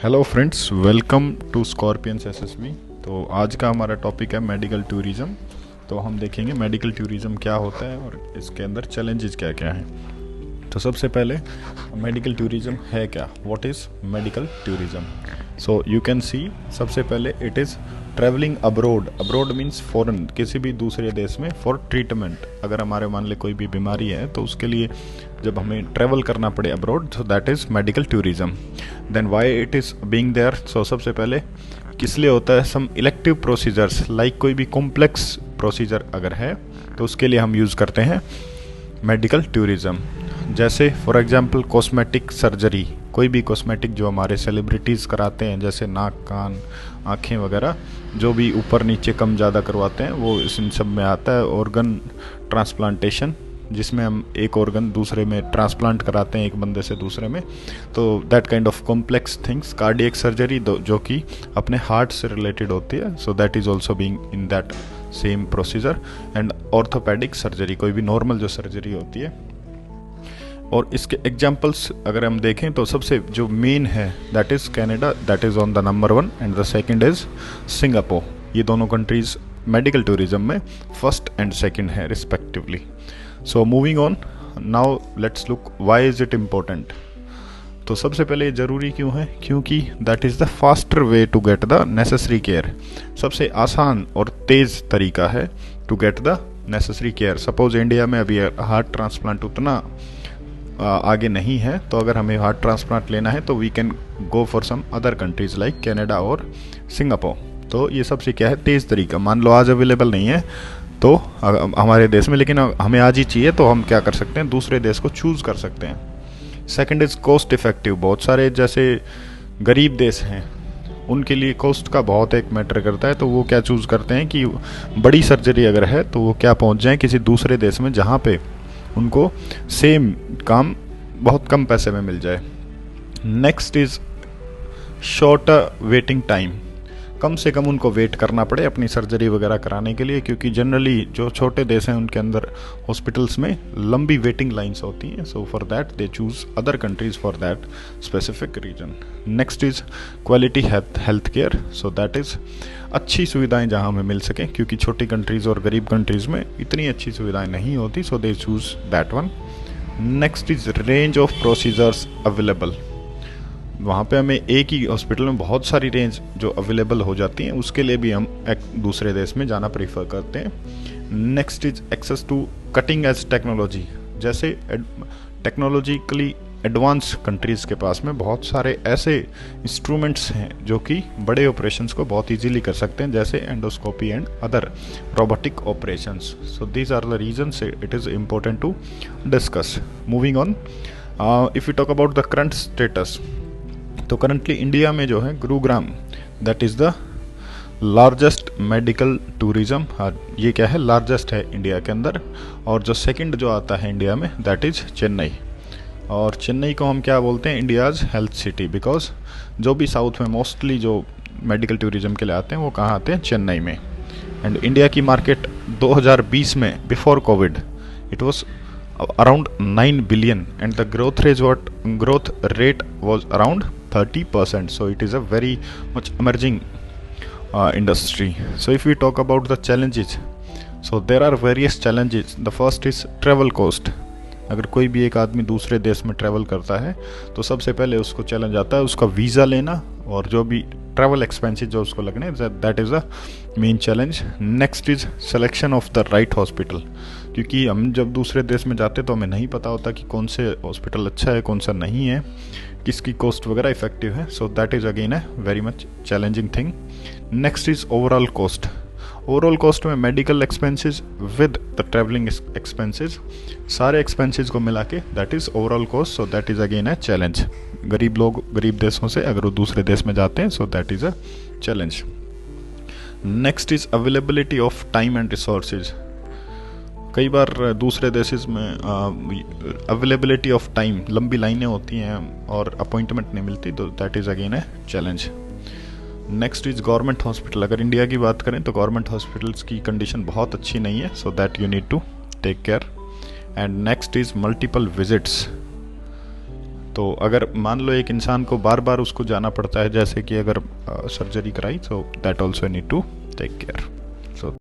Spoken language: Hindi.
Hello friends, welcome to Scorpions SSB. तो आज का हमारा टॉपिक है मेडिकल टूरिज़्म। तो हम देखेंगे मेडिकल टूरिज़्म क्या होता है और इसके अंदर चैलेंजेस क्या क्या हैं। तो सबसे पहले मेडिकल टूरिज़्म है क्या, what is medical tourism. So you can see, सबसे पहले it is travelling abroad. Abroad means foreign, किसी भी दूसरे देश में फॉर ट्रीटमेंट। अगर हमारे मान ले कोई भी बीमारी है तो उसके लिए जब हमें ट्रैवल करना पड़े abroad, so that is medical tourism. Then why it is being there. So सबसे पहले किस लिए होता है, सम इलेक्टिव प्रोसीजर्स, लाइक कोई भी कॉम्प्लेक्स प्रोसीजर अगर है तो उसके लिए हम यूज़ करते हैं मेडिकल टूरिज़्म। जैसे फॉर एग्जांपल कॉस्मेटिक सर्जरी, कोई भी कॉस्मेटिक जो हमारे सेलिब्रिटीज़ कराते हैं, जैसे नाक, कान, आँखें वगैरह, जो भी ऊपर नीचे कम ज़्यादा करवाते हैं वो इन सब में आता है। ऑर्गन ट्रांसप्लांटेशन, जिसमें हम एक ऑर्गन दूसरे में ट्रांसप्लांट कराते हैं, एक बंदे से दूसरे में, तो that kind of complex things. Cardiac surgery जो कि अपने हार्ट से रिलेटेड होती है, so that is also being in that same procedure. And orthopaedic surgery, कोई भी नॉर्मल जो सर्जरी होती है। और इसके एग्जाम्पल्स अगर हम देखें तो सबसे जो मेन है that is Canada, that is on the number 1 and the second is Singapore. ये दोनों कंट्रीज़ मेडिकल टूरिज़्म में फर्स्ट एंड सेकंड है respectively. So moving on, now let's look why is it important. तो सबसे पहले ये ज़रूरी क्यों है, क्योंकि that is the faster way to get the necessary care. सबसे आसान और तेज़ तरीका है to get the necessary care. Suppose India में अभी हार्ट ट्रांसप्लांट उतना आगे नहीं है, तो अगर हमें हार्ट ट्रांसप्लांट लेना है तो we can go for some other countries like Canada और सिंगापुर। तो ये सबसे क्या है, तेज़ तरीका। मान लो आज अवेलेबल नहीं है तो हमारे देश में, लेकिन हमें आज ही चाहिए, तो हम क्या कर सकते हैं, दूसरे देश को चूज़ कर सकते हैं। Second is cost effective. बहुत सारे जैसे गरीब देश हैं उनके लिए कॉस्ट का बहुत एक मैटर करता है, तो वो क्या चूज़ करते हैं कि बड़ी सर्जरी अगर है तो वो क्या पहुंच जाएं किसी दूसरे देश में जहाँ पे उनको सेम काम बहुत कम पैसे में मिल जाए। Next is shorter waiting time. कम से कम उनको वेट करना पड़े अपनी सर्जरी वगैरह कराने के लिए, क्योंकि जनरली जो छोटे देश हैं उनके अंदर हॉस्पिटल्स में लंबी वेटिंग लाइंस होती हैं। So for that they choose other countries for that specific reason. Next is quality health care. So that is अच्छी सुविधाएं जहां हमें मिल सकें, क्योंकि छोटी कंट्रीज़ और गरीब कंट्रीज़ में इतनी अच्छी सुविधाएं नहीं होती, so they choose that one. Next is range of procedures available. वहाँ पे हमें एक ही हॉस्पिटल में बहुत सारी रेंज जो अवेलेबल हो जाती हैं, उसके लिए भी हम एक दूसरे देश में जाना प्रीफर करते हैं। Next is access to cutting edge technology. जैसे टेक्नोलॉजिकली एडवांस कंट्रीज़ के पास में बहुत सारे ऐसे इंस्ट्रूमेंट्स हैं जो कि बड़े ऑपरेशंस को बहुत इजीली कर सकते हैं, जैसे endoscopy and other robotic operations. So these are the reasons it is important to discuss. Moving on, if you talk about the current status, तो करंटली इंडिया में जो है Gurugram, that is the largest medical tourism. ये क्या है, लार्जेस्ट है इंडिया के अंदर। और जो सेकंड जो आता है इंडिया में दैट इज़ चेन्नई। और चेन्नई को हम क्या बोलते हैं, इंडियाज़ हेल्थ सिटी, बिकॉज जो भी साउथ में मोस्टली जो मेडिकल टूरिज़्म के लिए आते हैं वो कहाँ आते हैं, चेन्नई में। एंड इंडिया की मार्केट 2020 में before Covid it was around 9 billion and the growth rate was around 30%. So it is a very much emerging industry. So if we talk about the challenges, so there are various challenges. The first is travel cost. अगर कोई भी एक आदमी दूसरे देश में ट्रैवल करता है तो सबसे पहले उसको चैलेंज आता है उसका वीज़ा लेना, और जो भी ट्रैवल एक्सपेंसेस जो उसको लगने, that is a main challenge. Next is selection of the right hospital, क्योंकि हम जब दूसरे देश में जाते तो हमें नहीं पता होता कि कौन से हॉस्पिटल अच्छा है, कौन सा नहीं है, किसकी कॉस्ट वगैरह इफेक्टिव है। So that is again a very much challenging thing. Next is overall cost. Overall cost में medical expenses with the travelling expenses, सारे एक्सपेंसेस को मिला के that is overall cost. So that is again a challenge. गरीब लोग गरीब देशों से अगर वो दूसरे देश में जाते हैं, सो that is a challenge. Next is availability of time and resources. कई बार दूसरे देशेस में अवेलेबिलिटी ऑफ टाइम, लंबी लाइनें होती हैं और अपॉइंटमेंट नहीं मिलती, तो that is again a challenge. Next is government hospital. अगर इंडिया की बात करें तो गवर्नमेंट हॉस्पिटल्स की कंडीशन बहुत अच्छी नहीं है, so that you need to take care. And next is multiple visits. तो अगर मान लो एक इंसान को बार बार उसको जाना पड़ता है, जैसे कि अगर सर्जरी कराई, तो that also need to take care.